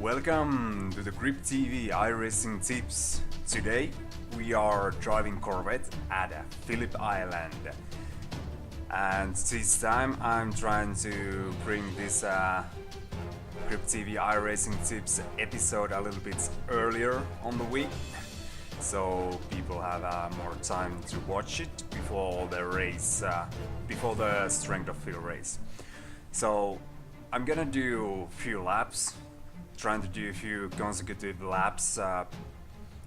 Welcome to the Grip TV iRacing Tips. Today we are driving Corvette at Phillip Island, and this time I'm trying to bring this Grip TV iRacing Tips episode a little bit earlier on the week, so people have more time to watch it before the race, before the Strength of Field race. So I'm gonna do a few laps, trying to do a few consecutive laps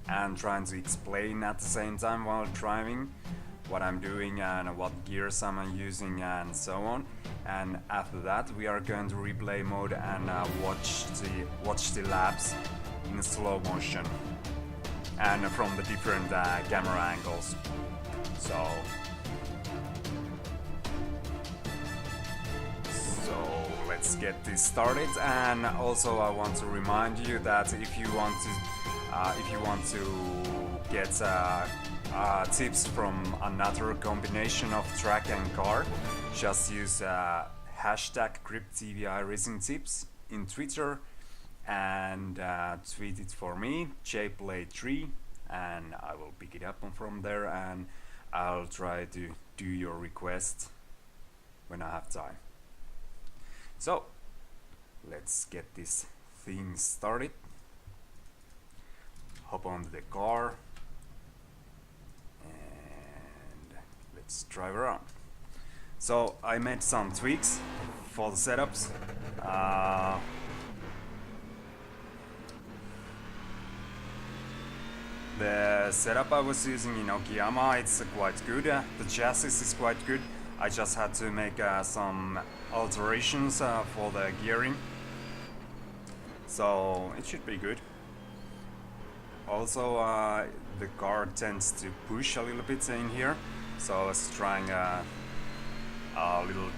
and trying to explain at the same time while driving what I'm doing and what gears I'm using and so on. And after that we are going to replay mode and watch the laps in slow motion and from the different camera angles. So let's get this started. And also I want to remind you that if you want to get tips from another combination of track and car, just use hashtag GripTViRacingTips in Twitter and tweet it for me, jplay3, and I will pick it up from there and I'll try to do your request when I have time. So let's get this thing started. Hop onto the car and let's drive around. So I made some tweaks for the setups. The setup I was using in Okayama, it's quite good. The chassis is quite good. I just had to make some alterations for the gearing, so it should be good. Also the car tends to push a little bit in here, so I was trying a little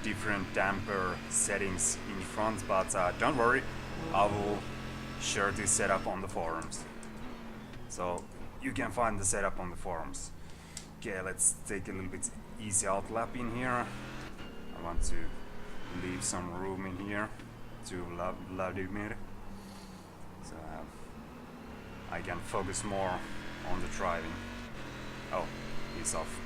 different damper settings in front, but don't worry, I will share this setup on the forums, so you can find the setup on the forums. Okay, let's take a little bit easy out lap in here. I want to leave some room in here to Vladimir, so I can focus more on the driving. Oh, he's off.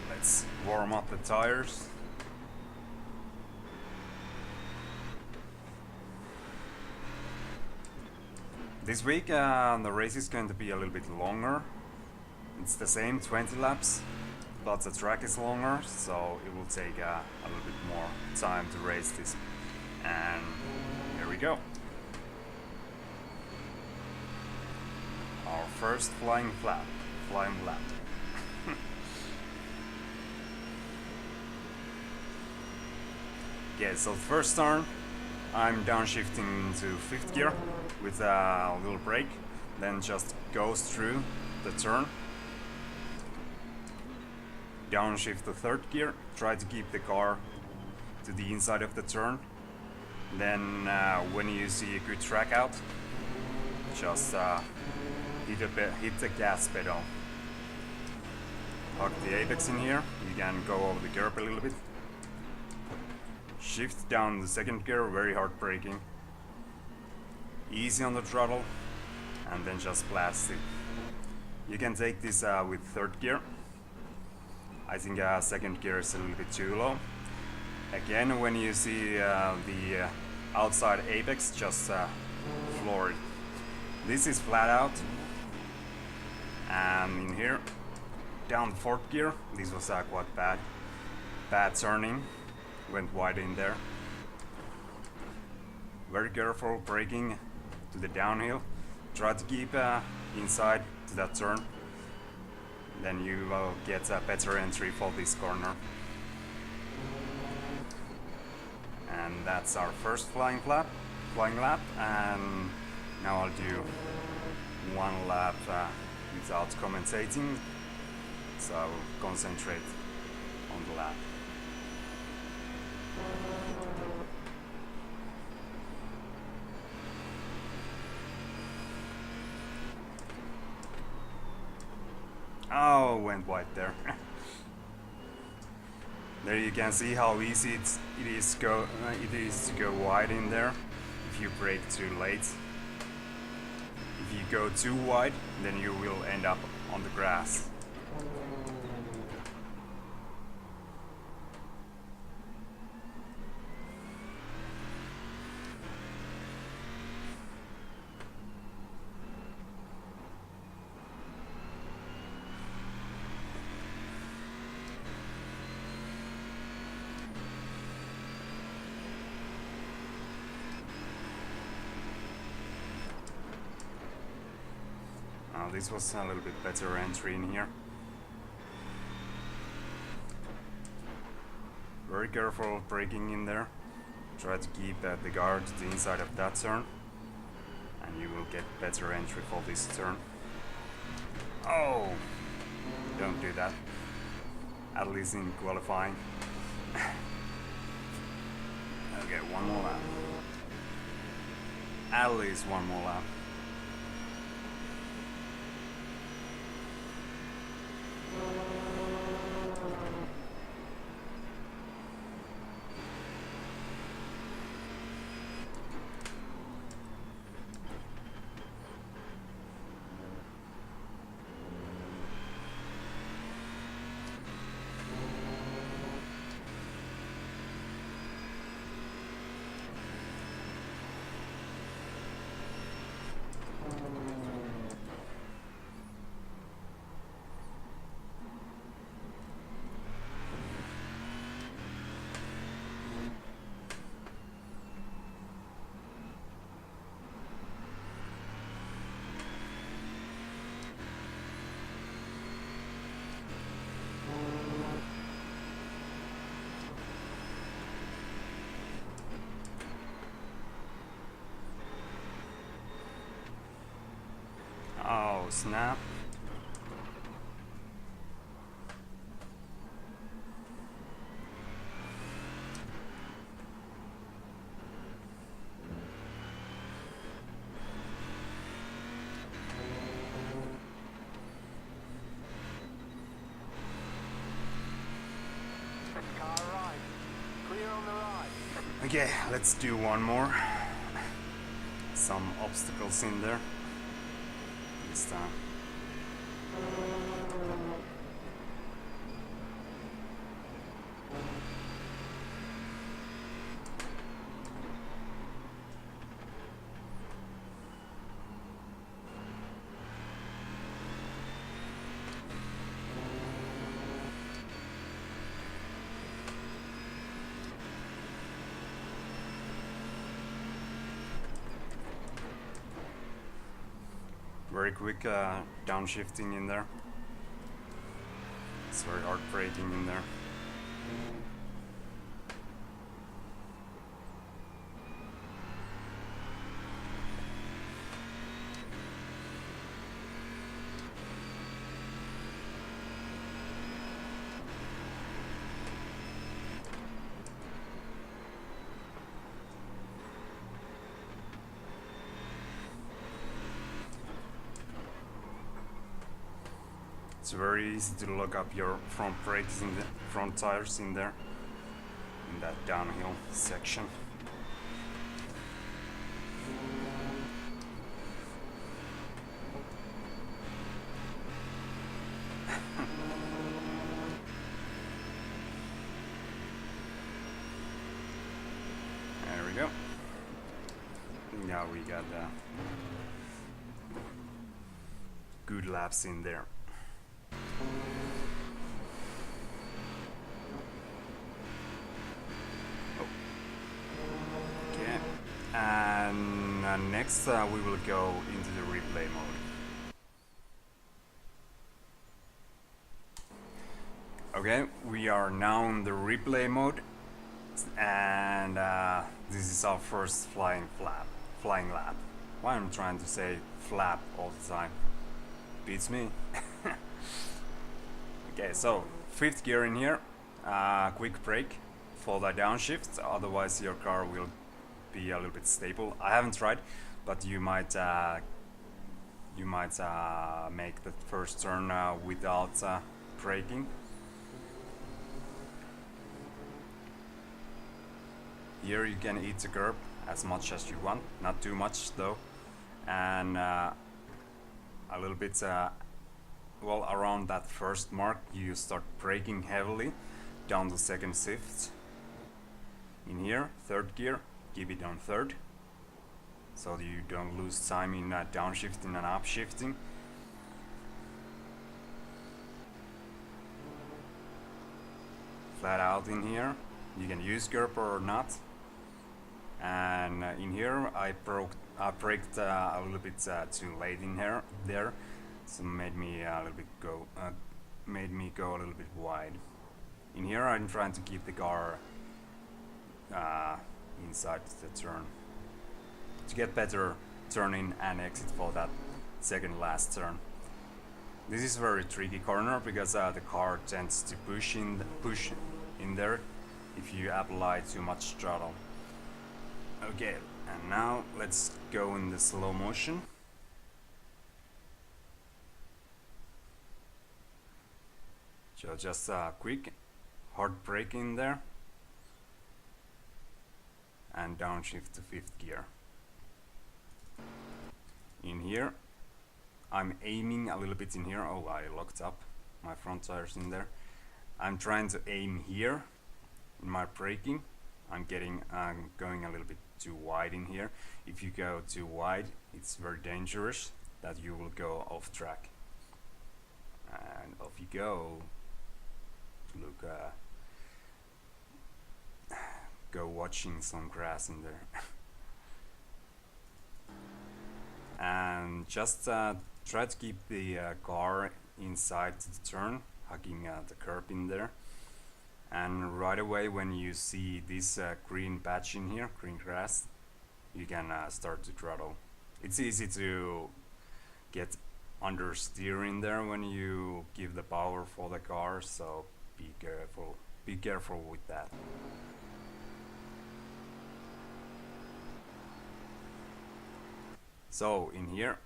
Let's warm up the tires. This week the race is going to be a little bit longer. It's the same 20 laps, but the track is longer, so it will take a little bit more time to race this. And here we go. Our first flying lap. Okay, so first turn I'm downshifting to 5th gear with a little brake, then just goes through the turn. Downshift to 3rd gear, try to keep the car to the inside of the turn. Then when you see a good track out, just hit the gas pedal. Hug the apex in here, you can go over the curb a little bit. Shift down the 2nd gear, very hard braking. Easy on the throttle, and then just blast it. You can take this with 3rd gear. I think 2nd gear is a little bit too low. Again, when you see the outside apex, just floor it. This is flat out. And in here, down the 4th gear, this was quite bad turning. Went wide in there. Very careful braking to the downhill. Try to keep inside to that turn. Then you will get a better entry for this corner. And that's our first flying lap. And now I'll do one lap without commentating. So I will concentrate on the lap. Oh, went wide there. There you can see how easy it is to go wide in there if you brake too late. If you go too wide, then you will end up on the grass. This was a little bit better entry in here. Very careful braking in there. Try to keep the guard to the inside of that turn, and you will get better entry for this turn. Oh! Don't do that. At least in qualifying. Okay, one more lap. At least one more lap. Oh, snap. Okay, let's do one more. Some obstacles in there. This time. Very quick downshifting in there. It's very hard braking in there. It's very easy to lock up your front brakes in the front tires in there, in that downhill section. There we go. Now we got good laps in there. And next we will go into the replay mode. Okay, we are now in the replay mode, and this is our first flying lap. Why I'm trying to say flap all the time? Beats me. Okay, so 5th gear in here, quick brake for the downshift, otherwise your car will be a little bit stable. I haven't tried, but you might make the first turn without braking. Here you can eat the curb as much as you want, not too much though, and a little bit well, around that first mark you start braking heavily down the second shift. In here, third gear, keep it on third, so you don't lose time in downshifting and upshifting. Flat out in here, you can use curb or not. And in here I braked a little bit too late in here there, so made me a little bit go a little bit wide. In here I'm trying to keep the car inside the turn to get better turn in and exit for that second last turn. This is a very tricky corner because the car tends to push in there if you apply too much throttle. Okay, and now let's go in the slow motion. So just a quick hard brake in there and downshift to fifth gear. In here I'm aiming a little bit in here. Oh, I locked up my front tires in there. I'm trying to aim here in my braking. I'm going a little bit too wide in here. If you go too wide, it's very dangerous that you will go off track. And off you go. Look, go watching some grass in there. And just try to keep the car inside the turn, hugging the curb in there. And right away when you see this green patch in here, green grass, you can start to throttle. It's easy to get understeer in there when you give the power for the car, so be careful with that. So in here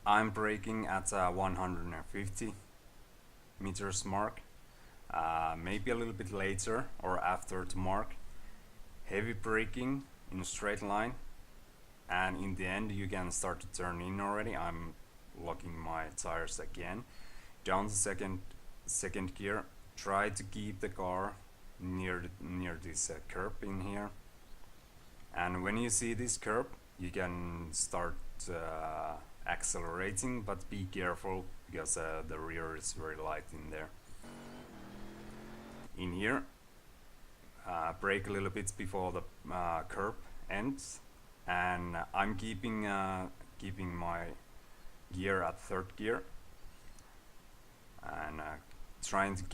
I'm braking at 150 meters mark, maybe a little bit later or after the mark. Heavy braking in a straight line, and in the end you can start to turn in already. I'm locking my tires again. Down the second gear, try to keep the car near this curb in here. And when you see this curb, you can start accelerating, but be careful because the rear is very light in there. In here, brake a little bit before the curb ends, and I'm keeping my gear at third gear and trying to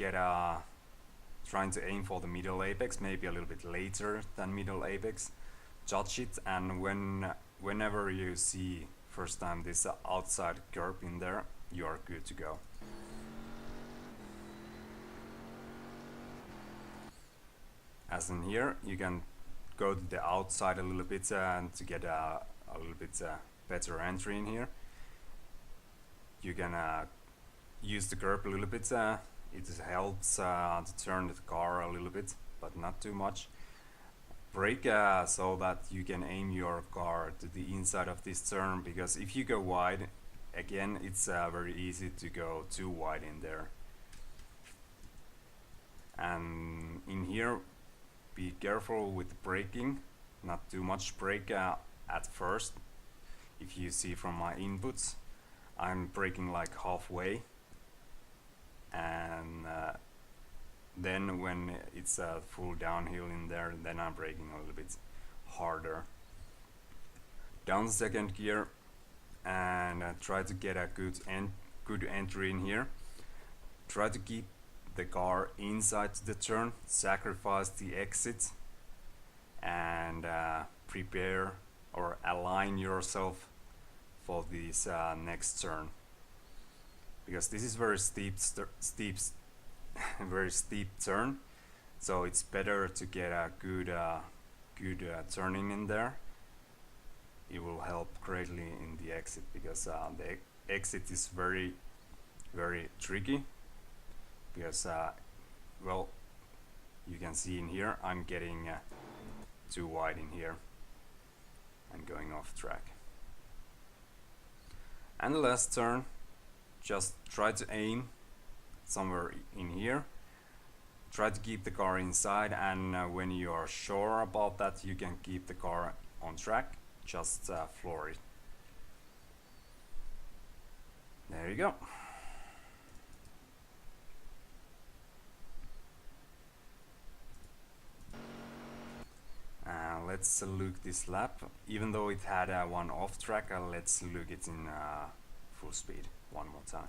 aim for the middle apex, maybe a little bit later than middle apex. Judge it, and whenever you see first time this outside curb in there, you are good to go. As in here, you can go to the outside a little bit and to get a little bit better entry in here. You can use the curb a little bit. It helps to turn the car a little bit, but not too much. Brake so that you can aim your car to the inside of this turn, because if you go wide, again, it's very easy to go too wide in there. And in here, be careful with braking, not too much brake at first. If you see from my inputs, I'm braking like halfway, and then when it's a full downhill in there, then I'm braking a little bit harder. Down the second gear and try to get a good entry in here. Try to keep the car inside the turn, sacrifice the exit, and prepare or align yourself for this next turn, because this is very steep very steep turn, so it's better to get a good turning in there. It will help greatly in the exit, because the exit is very tricky, because well, you can see in here I'm getting too wide in here and going off track. And the last turn, just try to aim somewhere in here. Try to keep the car inside, and when you are sure about that you can keep the car on track, just floor it. There you go. Let's look this lap. Even though it had one off track, let's look it in full speed one more time.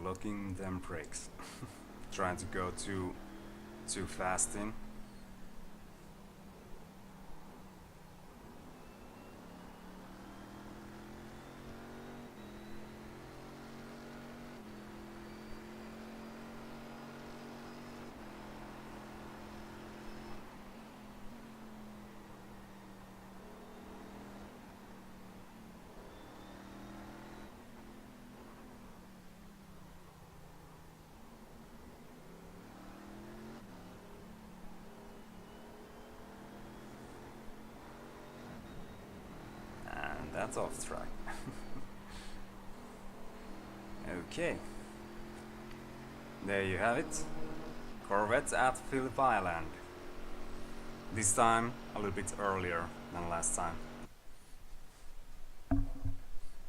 Locking them brakes. Trying to go too fast in. That's off track. Okay, there you have it. Corvette at Phillip Island. This time a little bit earlier than last time.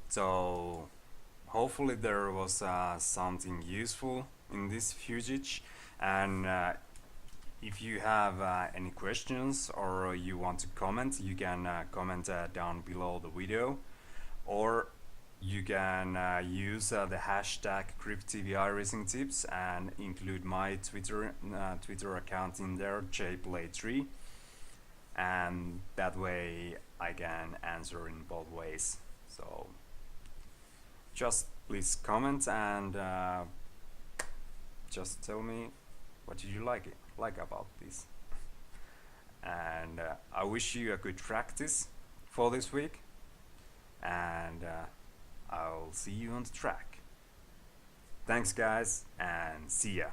So hopefully there was something useful in this footage, and if you have any questions or you want to comment, you can comment down below the video, or you can use the hashtag GripTV iRacing Tips and include my Twitter account in there, jplay3, and that way I can answer in both ways. So just please comment and just tell me what did you like about this. And I wish you a good practice for this week, and I'll see you on the track. Thanks guys, and see ya.